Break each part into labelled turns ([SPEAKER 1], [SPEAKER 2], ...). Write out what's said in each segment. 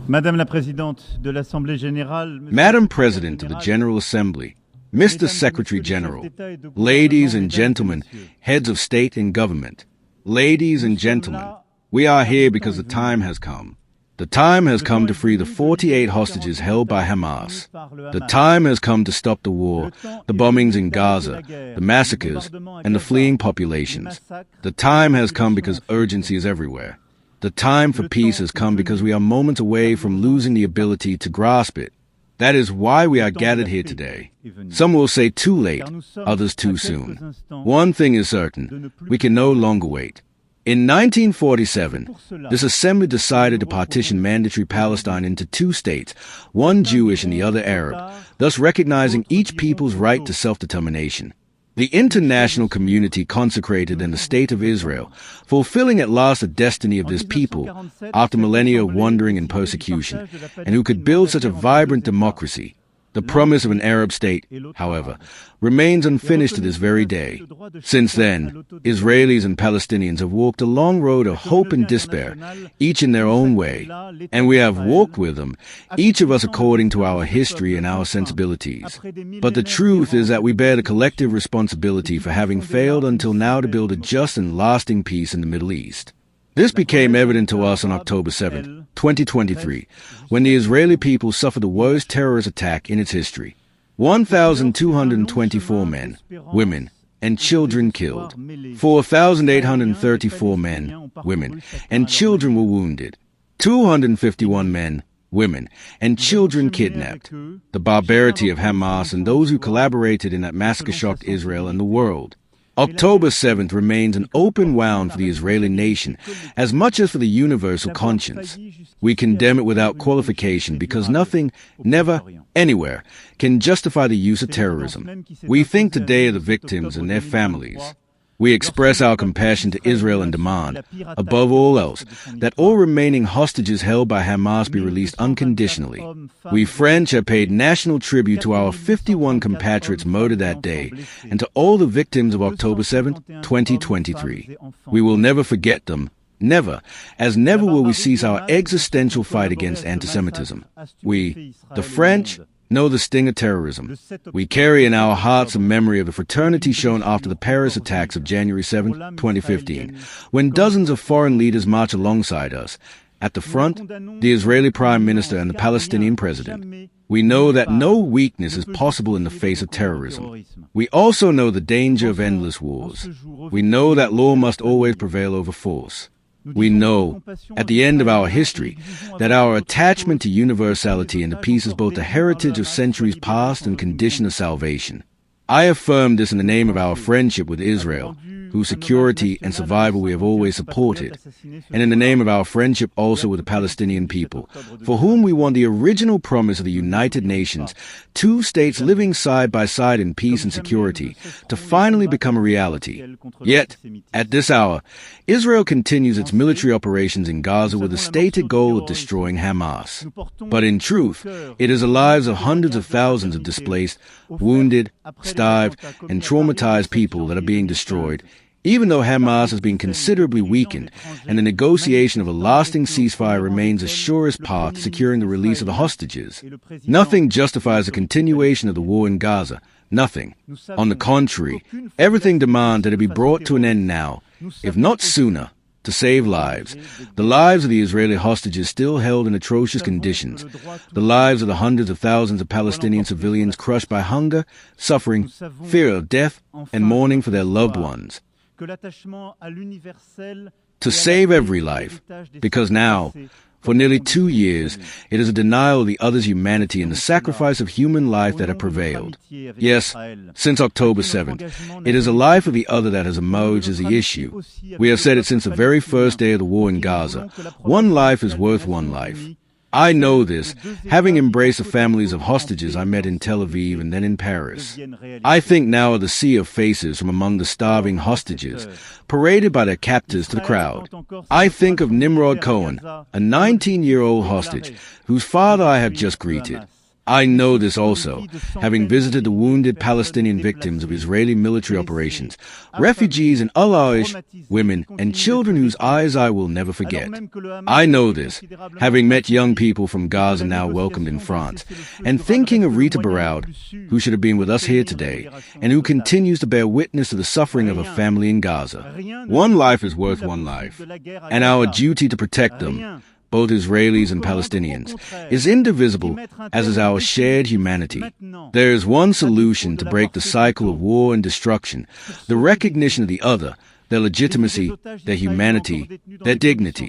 [SPEAKER 1] Madame la Présidente de l'Assemblée Générale,
[SPEAKER 2] Madam President of the General Assembly, Mr. Secretary General, ladies and gentlemen, heads of state and government, ladies and gentlemen, we are here because the time has come. The time has come to free the 48 hostages held by Hamas. The time has come to stop the war, the bombings in Gaza, the massacres, and the fleeing populations. The time has come because urgency is everywhere. The time for peace has come because we are moments away from losing the ability to grasp it. That is why we are gathered here today. Some will say too late, others too soon. One thing is certain, we can no longer wait. In 1947, this assembly decided to partition mandatory Palestine into two states, one Jewish and the other Arab, thus recognizing each people's right to self-determination. The international community consecrated in the State of Israel, fulfilling at last the destiny of this people after millennia of wandering and persecution, and who could build such a vibrant democracy. The promise of an Arab state, however, remains unfinished to this very day. Since then, Israelis and Palestinians have walked a long road of hope and despair, each in their own way, and we have walked with them, each of us according to our history and our sensibilities. But the truth is that we bear the collective responsibility for having failed until now to build a just and lasting peace in the Middle East. This became evident to us on October 7, 2023, when the Israeli people suffered the worst terrorist attack in its history. 1,224 men, women, and children killed. 4,834 men, women, and children were wounded. 251 men, women, and children kidnapped. The barbarity of Hamas and those who collaborated in that massacre shocked Israel and the world. October 7th remains an open wound for the Israeli nation as much as for the universal conscience. We condemn it without qualification because nothing, never, anywhere, can justify the use of terrorism. We think today of the victims and their families. We express our compassion to Israel and demand, above all else, that all remaining hostages held by Hamas be released unconditionally. We French have paid national tribute to our 51 compatriots murdered that day and to all the victims of October 7, 2023. We will never forget them. Never, as never will we cease our existential fight against antisemitism. We, the French, know the sting of terrorism. We carry in our hearts a memory of the fraternity shown after the Paris attacks of January 7, 2015, when dozens of foreign leaders marched alongside us. At the front, the Israeli Prime Minister and the Palestinian President. We know that no weakness is possible in the face of terrorism. We also know the danger of endless wars. We know that law must always prevail over force. We know, at the end of our history, that our attachment to universality and to peace is both the heritage of centuries past and condition of salvation. I affirm this in the name of our friendship with Israel, whose security and survival we have always supported, and in the name of our friendship also with the Palestinian people, for whom we want the original promise of the United Nations, two states living side by side in peace and security, to finally become a reality. Yet, at this hour, Israel continues its military operations in Gaza with the stated goal of destroying Hamas. But in truth, it is the lives of hundreds of thousands of displaced, wounded, starved, and traumatized people that are being destroyed, even though Hamas has been considerably weakened, and the negotiation of a lasting ceasefire remains the surest path to securing the release of the hostages. Nothing justifies the continuation of the war in Gaza. Nothing. On the contrary, everything demands that it be brought to an end now, if not sooner, to save lives. The lives of the Israeli hostages still held in atrocious conditions. The lives of the hundreds of thousands of Palestinian civilians crushed by hunger, suffering, fear of death, and mourning for their loved ones. To save every life, because now, for nearly 2 years, it is a denial of the other's humanity and the sacrifice of human life that have prevailed. Yes, since October 7th, it is the life of the other that has emerged as the issue. We have said it since the very first day of the war in Gaza. One life is worth one life. I know this, having embraced the families of hostages I met in Tel Aviv and then in Paris. I think now of the sea of faces from among the starving hostages, paraded by their captors to the crowd. I think of Nimrod Cohen, a 19-year-old hostage, whose father I have just greeted. I know this also, having visited the wounded Palestinian victims of Israeli military operations, refugees and Al-Awish, women and children whose eyes I will never forget. I know this, having met young people from Gaza now welcomed in France, and thinking of Rita Baraud, who should have been with us here today, and who continues to bear witness to the suffering of a family in Gaza. One life is worth one life, and our duty to protect them, both Israelis and Palestinians, is indivisible, as is our shared humanity. There is one solution to break the cycle of war and destruction: the recognition of the other, their legitimacy, their humanity, their dignity,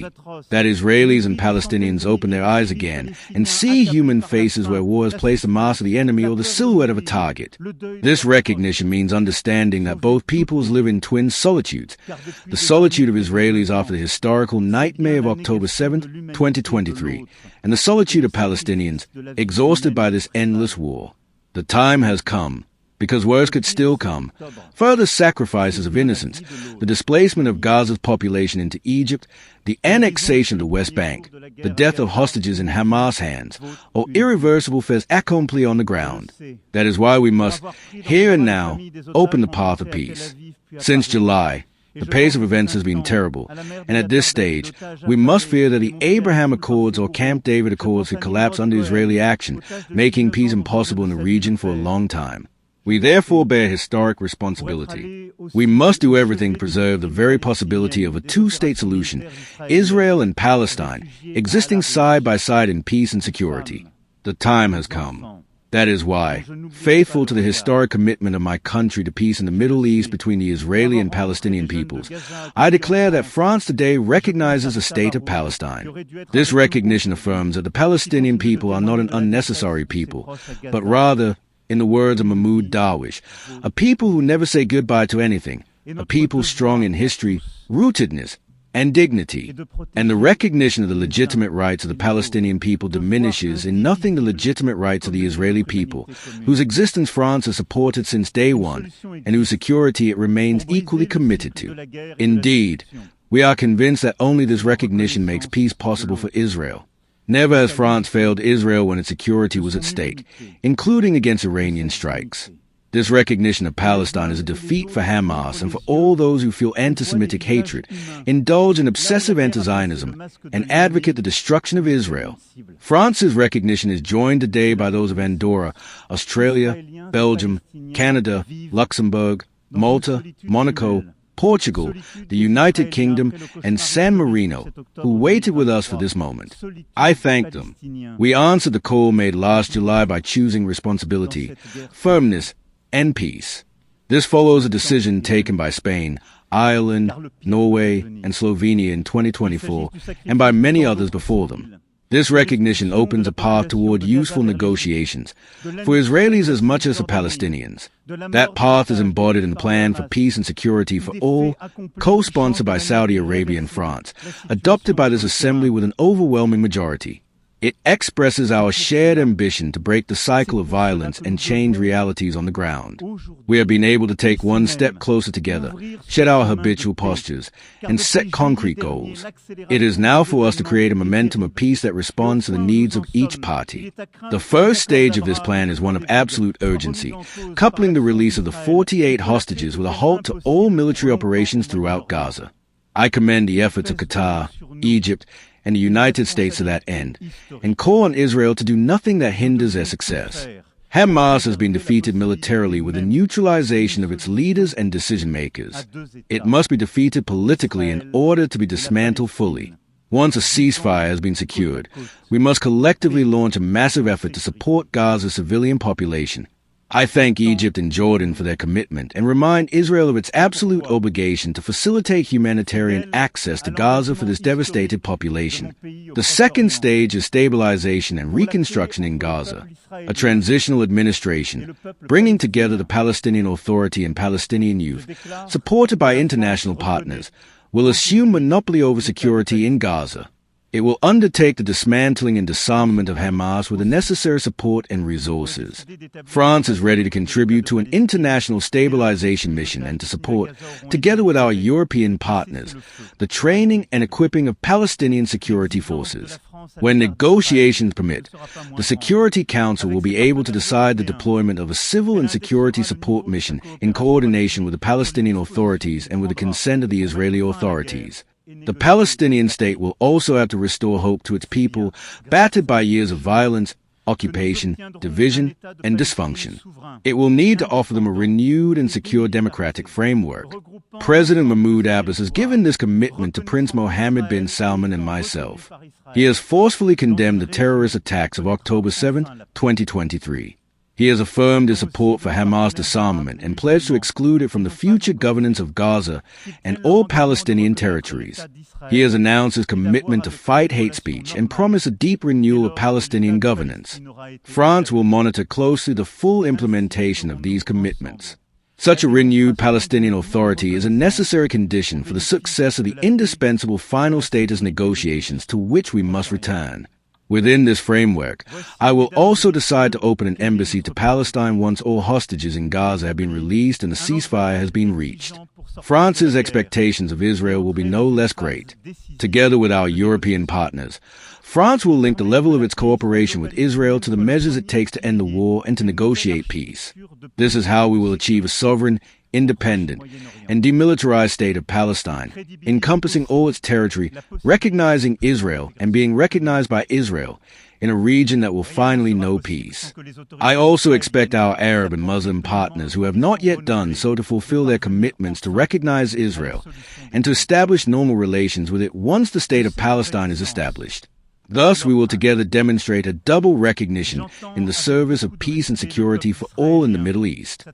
[SPEAKER 2] that Israelis and Palestinians open their eyes again and see human faces where war has placed the mask of the enemy or the silhouette of a target. This recognition means understanding that both peoples live in twin solitudes: the solitude of Israelis after the historical nightmare of October 7th, 2023, and the solitude of Palestinians, exhausted by this endless war. The time has come, because worse could still come: further sacrifices of innocents, the displacement of Gaza's population into Egypt, the annexation of the West Bank, the death of hostages in Hamas' hands, or irreversible faits accompli on the ground. That is why we must, here and now, open the path of peace. Since July, the pace of events has been terrible, and at this stage, we must fear that the Abraham Accords or Camp David Accords could collapse under Israeli action, making peace impossible in the region for a long time. We therefore bear historic responsibility. We must do everything to preserve the very possibility of a two-state solution, Israel and Palestine, existing side by side in peace and security. The time has come. That is why, faithful to the historic commitment of my country to peace in the Middle East between the Israeli and Palestinian peoples, I declare that France today recognizes the State of Palestine. This recognition affirms that the Palestinian people are not an unnecessary people, but rather, in the words of Mahmoud Darwish, a people who never say goodbye to anything, a people strong in history, rootedness, and dignity. And the recognition of the legitimate rights of the Palestinian people diminishes in nothing the legitimate rights of the Israeli people, whose existence France has supported since day one, and whose security it remains equally committed to. Indeed, we are convinced that only this recognition makes peace possible for Israel. Never has France failed Israel when its security was at stake, including against Iranian strikes. This recognition of Palestine is a defeat for Hamas and for all those who feel anti-Semitic hatred, indulge in obsessive anti-Zionism, and advocate the destruction of Israel. France's recognition is joined today by those of Andorra, Australia, Belgium, Canada, Luxembourg, Malta, Monaco, Portugal, the United Kingdom, and San Marino, who waited with us for this moment. I thank them. We answered the call made last July by choosing responsibility, firmness, and peace. This follows a decision taken by Spain, Ireland, Norway, and Slovenia in 2024, and by many others before them. This recognition opens a path toward useful negotiations, for Israelis as much as for Palestinians. That path is embodied in the Plan for Peace and Security for All, co-sponsored by Saudi Arabia and France, adopted by this Assembly with an overwhelming majority. It expresses our shared ambition to break the cycle of violence and change realities on the ground. We have been able to take one step closer together, shed our habitual postures, and set concrete goals. It is now for us to create a momentum of peace that responds to the needs of each party. The first stage of this plan is one of absolute urgency, coupling the release of the 48 hostages with a halt to all military operations throughout Gaza. I commend the efforts of Qatar, Egypt, and the United States to that end, and call on Israel to do nothing that hinders their success. Hamas has been defeated militarily with the neutralization of its leaders and decision-makers. It must be defeated politically in order to be dismantled fully. Once a ceasefire has been secured, we must collectively launch a massive effort to support Gaza's civilian population. I thank Egypt and Jordan for their commitment and remind Israel of its absolute obligation to facilitate humanitarian access to Gaza for this devastated population. The second stage is stabilization and reconstruction in Gaza, a transitional administration, bringing together the Palestinian Authority and Palestinian youth, supported by international partners, will assume monopoly over security in Gaza. It will undertake the dismantling and disarmament of Hamas with the necessary support and resources. France is ready to contribute to an international stabilization mission and to support, together with our European partners, the training and equipping of Palestinian security forces. When negotiations permit, the Security Council will be able to decide the deployment of a civil and security support mission in coordination with the Palestinian authorities and with the consent of the Israeli authorities. The Palestinian state will also have to restore hope to its people, battered by years of violence, occupation, division, and dysfunction. It will need to offer them a renewed and secure democratic framework. President Mahmoud Abbas has given this commitment to Prince Mohammed bin Salman and myself. He has forcefully condemned the terrorist attacks of October 7, 2023. He has affirmed his support for Hamas disarmament and pledged to exclude it from the future governance of Gaza and all Palestinian territories. He has announced his commitment to fight hate speech and promised a deep renewal of Palestinian governance. France will monitor closely the full implementation of these commitments. Such a renewed Palestinian authority is a necessary condition for the success of the indispensable final status negotiations to which we must return. Within this framework, I will also decide to open an embassy to Palestine once all hostages in Gaza have been released and a ceasefire has been reached. France's expectations of Israel will be no less great. Together with our European partners, France will link the level of its cooperation with Israel to the measures it takes to end the war and to negotiate peace. This is how we will achieve a sovereign, independent, and demilitarized state of Palestine, encompassing all its territory, recognizing Israel and being recognized by Israel in a region that will finally know peace. I also expect our Arab and Muslim partners who have not yet done so to fulfill their commitments to recognize Israel and to establish normal relations with it once the state of Palestine is established. Thus, we will together demonstrate a double recognition in the service of peace and security for all in the Middle East.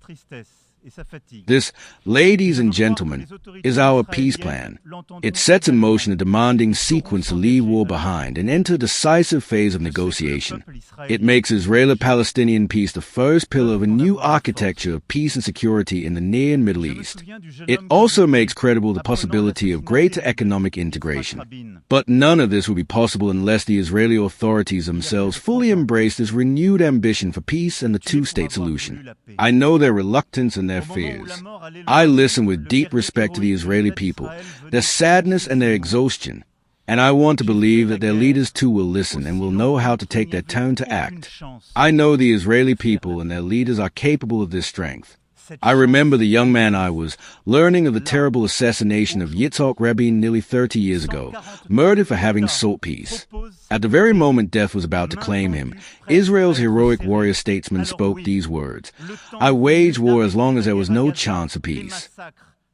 [SPEAKER 2] This, ladies and gentlemen, is our peace plan. It sets in motion a demanding sequence to leave war behind and enter a decisive phase of negotiation. It makes Israeli-Palestinian peace the first pillar of a new architecture of peace and security in the Near and Middle East. It also makes credible the possibility of greater economic integration. But none of this will be possible unless the Israeli authorities themselves fully embrace this renewed ambition for peace and the two-state solution. I know their reluctance and their fears. I listen with deep respect to the Israeli people, their sadness and their exhaustion, and I want to believe that their leaders too will listen and will know how to take their turn to act. I know the Israeli people and their leaders are capable of this strength. I remember the young man I was, learning of the terrible assassination of Yitzhak Rabin nearly 30 years ago, murdered for having sought peace. At the very moment death was about to claim him, Israel's heroic warrior statesman spoke these words: "I wage war as long as there was no chance of peace."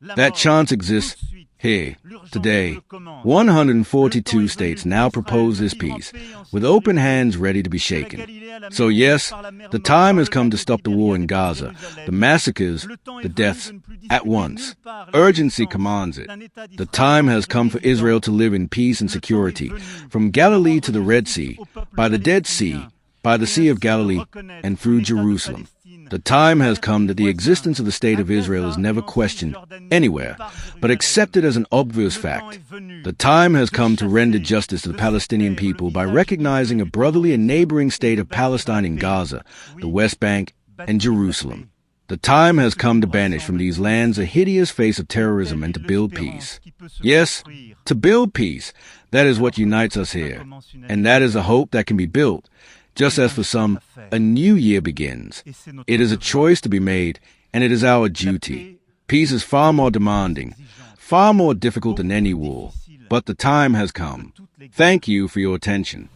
[SPEAKER 2] That chance exists here, today. 142 states now propose this peace, with open hands ready to be shaken. So yes, the time has come to stop the war in Gaza, the massacres, the deaths, at once. Urgency commands it. The time has come for Israel to live in peace and security, from Galilee to the Red Sea, by the Dead Sea, by the Sea of Galilee, and through Jerusalem. The time has come that the existence of the State of Israel is never questioned anywhere, but accepted as an obvious fact. The time has come to render justice to the Palestinian people by recognizing a brotherly and neighboring state of Palestine in Gaza, the West Bank, and Jerusalem. The time has come to banish from these lands a hideous face of terrorism and to build peace. Yes, to build peace. That is what unites us here, and that is a hope that can be built. Just as for some, a new year begins. It is a choice to be made, and it is our duty. Peace is far more demanding, far more difficult than any war, but the time has come. Thank you for your attention.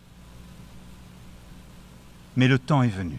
[SPEAKER 1] Mais le temps est venu.